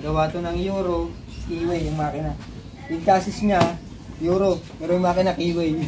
gawa to ng Euro, Keyway yung makina. Yung chassis niya, Euro, pero yung makina Keyway.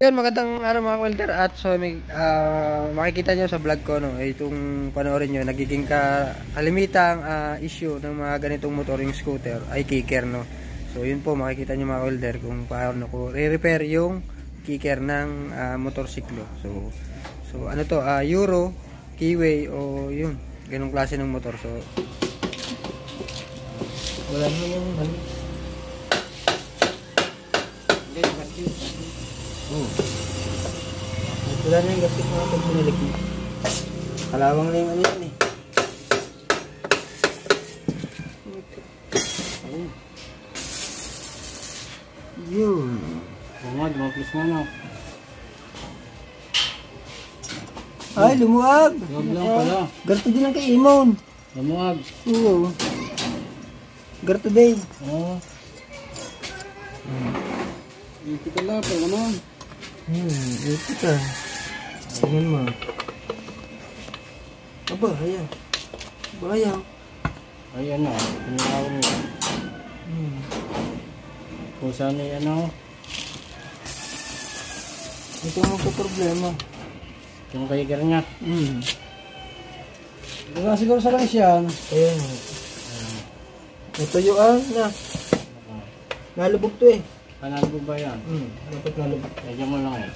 Yun, magandang araw mga welder at so makikita nyo sa vlog ko itong panoorin nyo, nagiging kalimitang issue ng mga ganitong motoring scooter ay kicker so yun po makikita nyo mga welder kung paano ko re-repair yung kicker ng motorsiklo. So ano to, Euro, Keyway o yun, ganong klase ng motor. So wala naman yung wala na yung gastos mga pag binalik mo. Kalawang na yung ano yan yun. Lumapis mo na. Ay, lumuwag. Huwag lang pala. Garto din ang kay Imon. Lumuwag. Oo. Garto din. Oo. Ipit ka lang, pero naman. Ipit ka. Tingnan mo. Aba, ayan. Aba, ayan. Ayan na, pinakaw mo. Kung saan ay ano. Ito ang problema. Yung kicker niya. Diba siguro sa kanis yan. Ayan. Natuyuan na. Nalubog to eh. Nalubog ba yan? Dapat nalubog. Lagyan mo lang eh.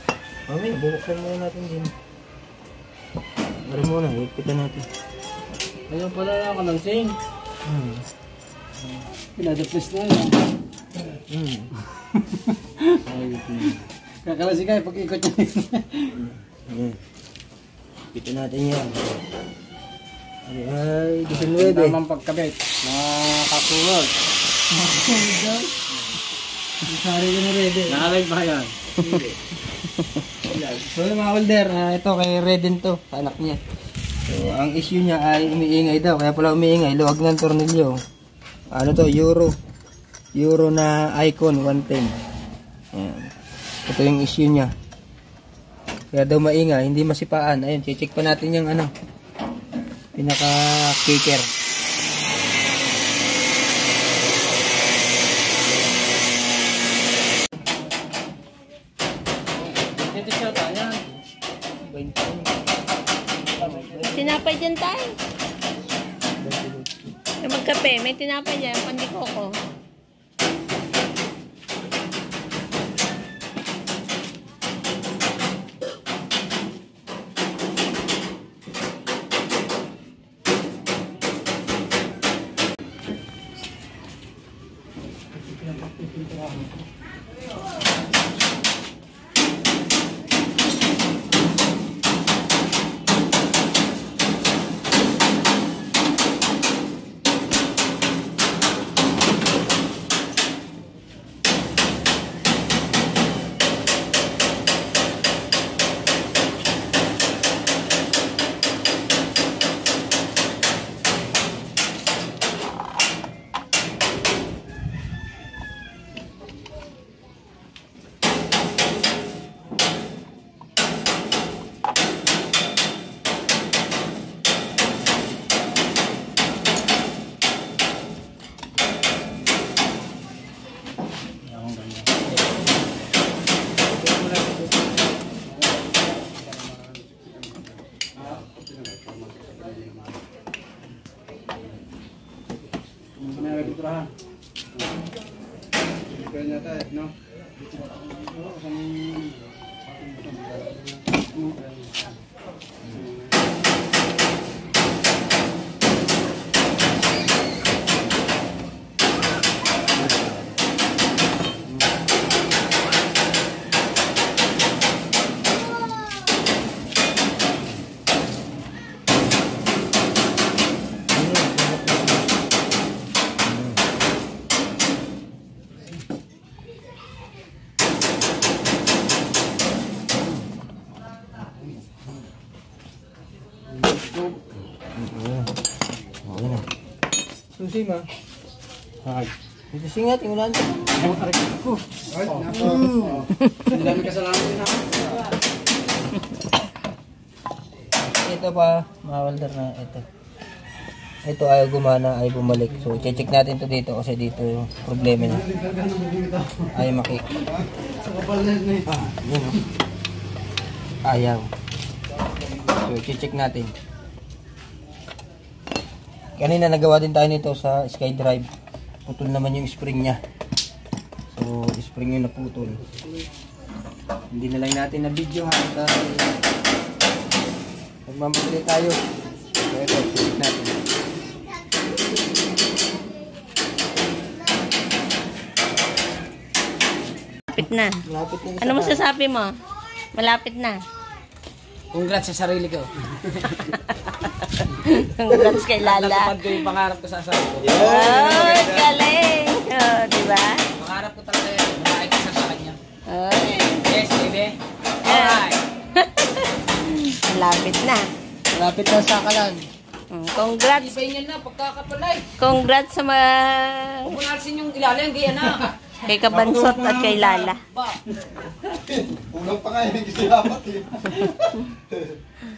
Mamaya, bubuksan muna natin din. Mari muna, ipitan natin. Ayun pala na ako ng sing. Pinadapis na yan. Kakalasi kayo pag ikot niya. Ipitan natin yan. Ay, 19. Tamang pagkabit. Mga kakulog. Mga kakulog. Sorry ko na ready. Nakalag ba yan? Hindi. So mga welder, ito kay Reden to, anak niya. So ang issue niya ay umiingay daw, kaya pala umiingay, luwag ng tornilyo. Ano to, Euro na icon 110. Ayan. Ito yung issue niya. Kaya daw maingay, hindi masipaan. Ayun, check pa natin yung ano, pinaka kicker. Tinapay dyan tayo. Magkape, may tinapay dyan, pandikoko. may pinturahan. Kaya tayo, no? Okay na. Susi ma. Ay. Ito singat, yung ulan. Ay, nako. Ang dami kasalanan din ako. Ito pa, mga welder na ito. Ito ayaw gumana, ayaw bumalik. So, check natin to dito kasi dito yung problema niya. Ayaw makik. Sa kapal na yun eh. Yun o. Ayaw. So, check natin. Kanina nagawa din tayo nito sa SkyDrive. Putol naman yung spring niya. So, spring yung naputol. Hindi na lang natin na video ha. Dahil magmamadali tayo. So, ito, check natin. Malapit na. Malapit na Ano masasabi mo? Malapit na. Congrats sa sarili ko. Congrats kay Lala. Natupad ko yung pangarap ko sa asawa ko. Oh, galing. Oh, diba? Pangarap ko talaga yun. Makakita sa kanya. Oh. Yes, baby. Alright. Malapit na. Malapit na sa kalan. Congrats. Isa inyo na, pagkakapalay. Congrats sa mga Huwag mo nasin yung ilalim, gaya na. kay Kabansot at kay Lala. Ulang pa kayo, hindi sila dapat eh.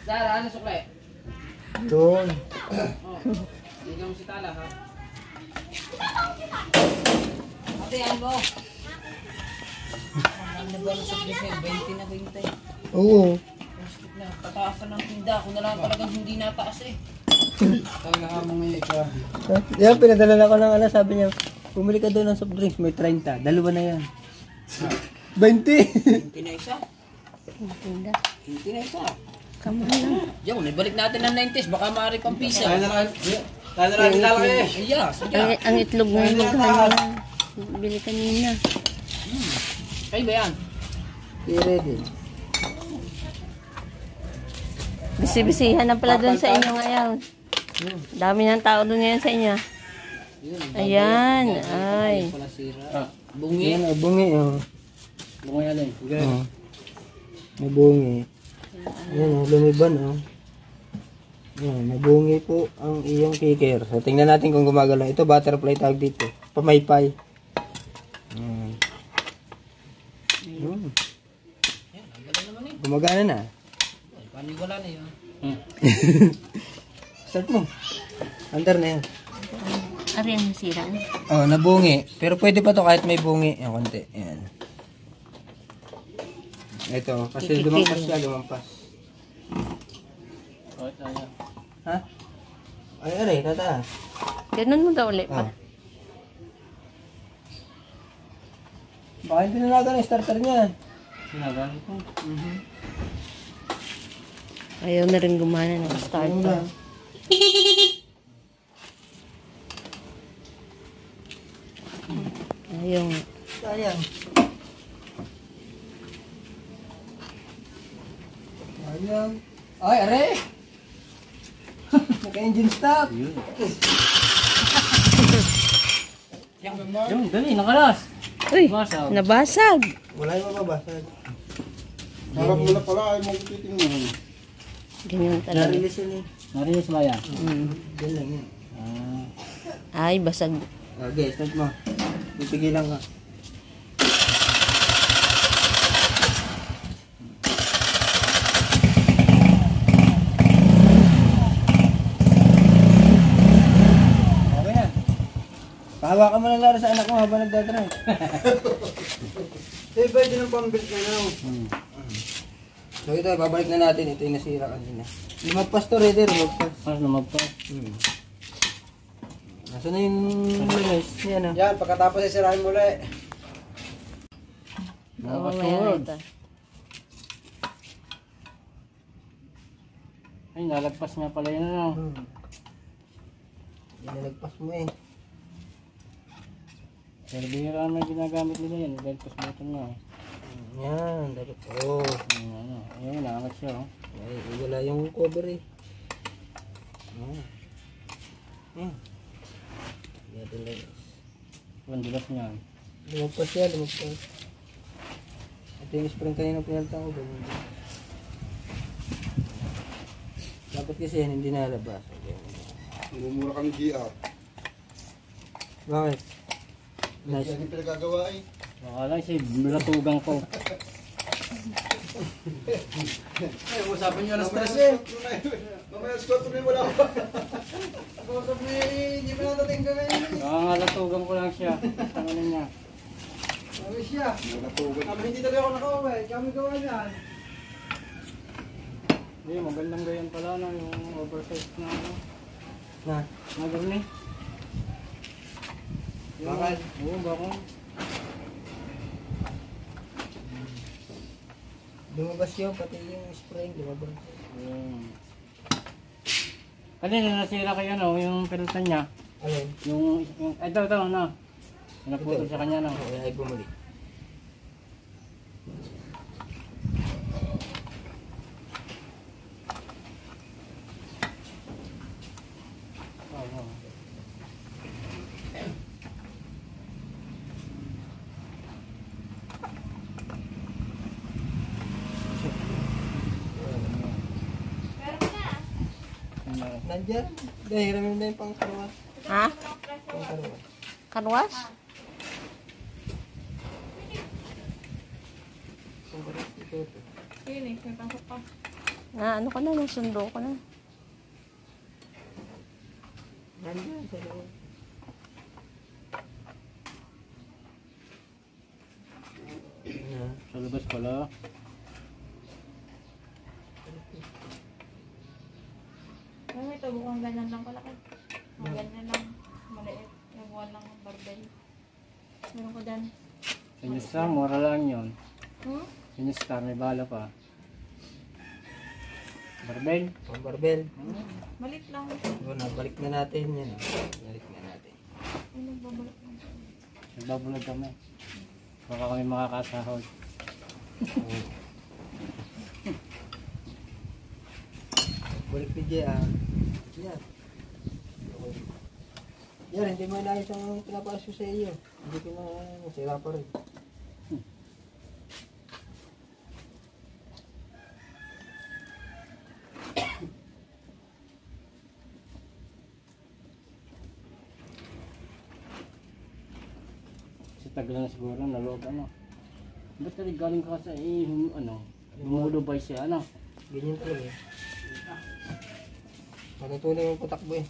Sara, ano sukle? Doon. Hindi ka mo si Tala, ha? Ate, ano mo? Ang nagbalusok din siya, 20 na 20. Oo. Na, pataasan ng tinda. Ako na lang talagang hindi nataas eh. Talaga nga mga ika. Yan, pinadala ko ng sabi niya, bumili ka doon ng soft drinks, may 30. Dalawa na yan. 20! 20 na isa. Tinda. 20 na isa. Kamu lang. Diyan, ibalik natin ng 90s. Baka maaari pang pisa. Kaya na lang lalaki eh. Iya, sige. Ang itlog mo yung magkano. Bili kanina. Kayo ba yan? I-ready. Bisi-bisihan na pala doon sa inyo ngayon. Dami ng tao doon ngayon sa inyo. Ayan. Ay. Pala sira. Bungi. Yan, bungi. Oh. Bungi alin. Oh. May bungi. Yan, lumiban. Oh. Yan, may bungi po ang iyong kicker. So, tingnan natin kung gumagalaw. Ito, butterfly tawag dito. Pamaypay. Yan. Yan. Gumagana na. Paano wala na yun? Start mo. Under na yan. Ari ang nasira. Oh, nabungi. Pero pwede pa to kahit may bungi. Yan, konti. Yan. Ito, kasi Kikikil. lumampas siya, lumampas. Ha? Ay, aray, tataas. Ganun mo daw ulit. Oh. Baka hindi nalaga ng starter niya. Sinagal ko. Ayaw na rin gumana ng Ayun starter. na. Ayaw. Sayang. Sayang. Ay, aray! Naka-engine stop. Yung, dali, nakalas. Uy, Basag. nabasag. Wala yung mababasag. Harap mo na pala ay mong titingnan. Ganyan talaga. Na-release yun eh. Narinis ba yan? Yan lang yan. Ay, basag. Okay, start mo. Pipigilan ka. Okay na. Pahawakan mo lang laro sa anak mo habang nagdadrive. Eh, pwede ng pang-build na now. So ito, babalik na natin. Ito yung nasira kanina. Lumagpas to, ready. Lumagpas. Mas lumagpas. Nasaan na yung guys? Yan ah. Yan, pagkatapos ay sirahin mo ulit. Oo, mamaya ito. Ay, nalagpas nga pala yun ano. Inalagpas mo eh. Pero bihira naman ginagamit nila yan. Dahil pas button nga eh. Yan, dapat. Oh. Ano, ayun, naangat siya oh. Ay, wala yung cover eh. Yan. Yan lang. Pandulas niya. Lumagpas yan, lumagpas. Ito yung spring kanina pinalitan ko. Ganun. Dapat kasi yan hindi nalabas. Mumura kang GR. Bakit? Nice. Yan yung pinagagawa eh. Baka lang siya, latugang ko. Ay, usapan nyo na stress eh. Mamaya squat na wala ko. Usap na hindi pa natating ka ngayon eh. Baka nga latugang ko lang siya. Tangalan niya. Sabi siya. Sabi hindi talaga ako nakauwi. Kami gawa niyan. Hindi, magandang ganyan pala no, yung oversize na ano. Na. Magal ni. Bakal? Oo, bakal. Lumabas yun, pati yung spring, lumabas. Kanina nasira kayo no, yung pelutan niya. Alin? Yung ito, no. Naputol sa kanya no. Oo, ay bumalik. Oo. Nandiyan. Dahil hiramin na yung pang karwas. Ha? Pang karwas. Karwas? Pang karwas ito. Ano ka na? Nasundo ko na. Nandiyan sa loob. Sa labas pala. Ano ito, bukang ganyan lang kalaki. Mga ganyan lang, maliit. Nagawa lang ng barbell. Meron ko dyan. Sinistar, mura lang yun. Hmm? Sinistar, may bala pa. Barbell. Pang barbell. Maliit lang. So, nabalik na natin yan. Balik na natin. Ay, nagbabalik lang. Nagbabulag kami. Baka kami makakasahod. Balik ni Jay. Yan. Yan, hindi mo inayos ang pinapasyo sa iyo. Hindi ko na masira pa rin. Kasi tagal na siguro naloob ano. Ba't tayo galing ka sa lumulubay siya ano? Ganyan talaga eh. Matutuloy yung patakbo eh.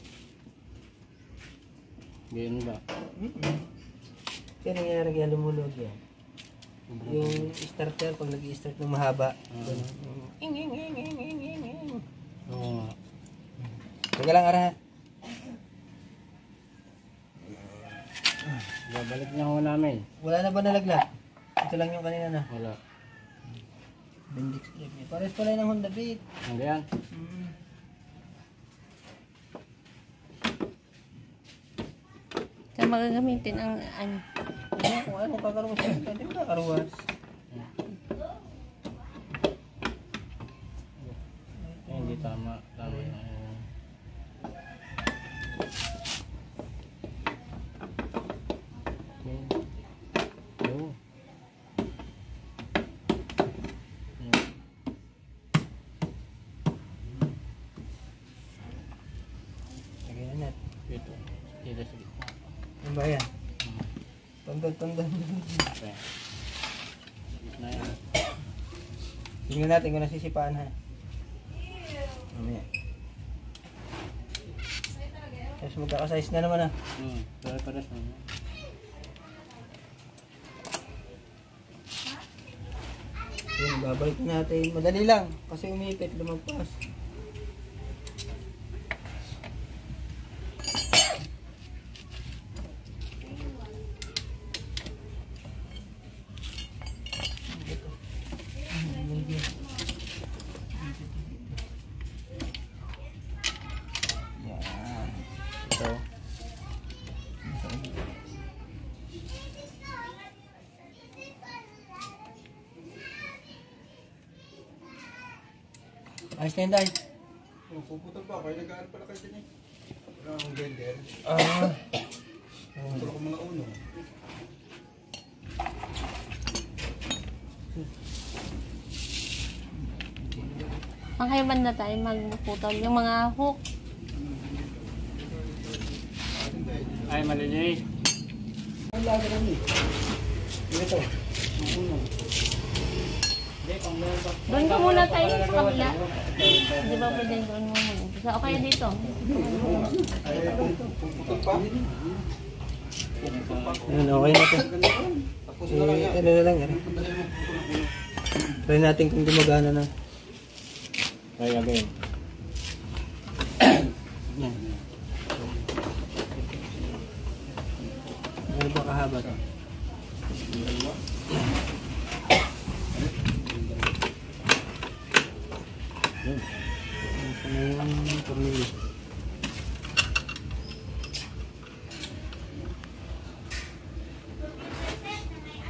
Ganyan ba? Kaya nangyayari kaya lumulog yan. Yung starter, pag nag-i-start ng mahaba. Oo nga. Teka lang, Ara. Babalik niya ako namin. Wala na ba nalaglag? Ito lang yung kanina na. Wala. Bendix clip niya. Pares pala ng Honda Beat. Ano yan? Kaya magagamitin ang ano. Ano kung anong kakaruwas ka? Hindi mo kakaruwas. Eh, hindi tama. Tama na yun. Oo. Lagyan na natin. Ito. Dito sige. Ano ba yan? Tondon. Okay. Na yan. Tingnan natin kung nasisipaan ha. Mamaya. Tapos magkakasize na naman ha. Pare-pares na. Yun, babalik natin. Madali lang. Kasi umipit, lumagpas. Ayos na yun, Day. Puputol pa, kaya nag-aan pala kayo din eh. Wala akong blender. Putol ko mga uno. Ang kayo banda tayo magputol. Yung mga hook. Ay, maliliit. Ang lagi lang eh. Ito. Ang uno. Doon ka muna tayo sa kabila. Di ba pwede doon mo muna? So, okay dito. Ay, puputol pa. Ayun, okay na to. Tapos na lang yan. Ano na lang yan. Try natin kung gumagana na. Try again. Yan. Ano ba kahaba to? Ano yung tornilyo?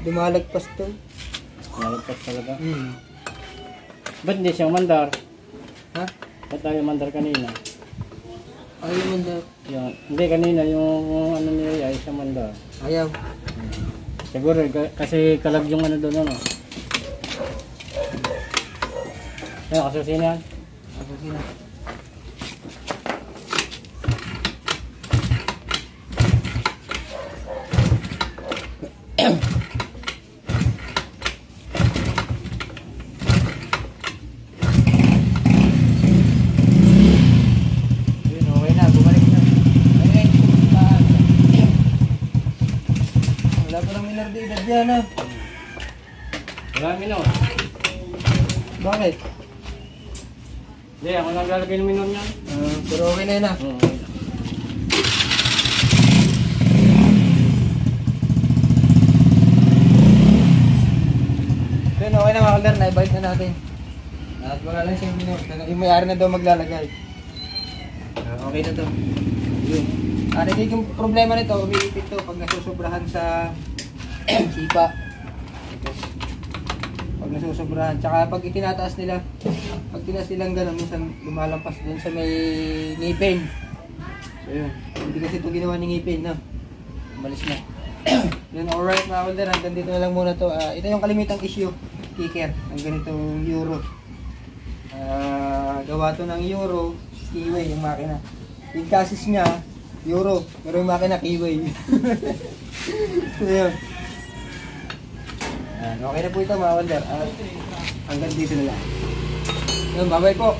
Dumalagpas to. Nalagpas talaga. Hmm. Ba't hindi siya mandar? Ha? Ba't tayo mandar kanina? Ayaw mo daw. Yan. Hindi kanina yung ano niya ay siya mandar. Ayaw. Siguro kasi kalag yung ano doon ano. Ano kasusin yan? Ako sila. Yun, okay na. Bumalik na. Okay. Wala pa lang minardidad dyan, ha? Wala minor. Bakit? Hindi, ako naglalagay ng minor niyan. Pero okay na yun, ha? Yun, okay na mga kalder. Naibalik na natin. At wala lang siyang minor. Yung may-ari na daw maglalagay. Okay na to. Yun. Nagiging problema nito, umiipit to pag nasusobrahan sa sipa. Pag nasusobrahan. Tsaka pag itinataas nila, pag tinaas nilang gano'n, minsan lumalampas dun sa may ngipin. So yun. Hindi kasi ito ginawa ni ngipin, no? Umalis na. Yun, alright mga kalder. Hanggang dito na lang muna to. Ito yung kalimitang issue. Kicker. Ang ganitong Euro. Gawa to ng Euro. Keyway yung makina. Yung chassis niya, Euro. Pero yung makina, keyway. So yun. Okay na po ito mga kalder. Hanggang dito na lang. Yun, bye-bye po.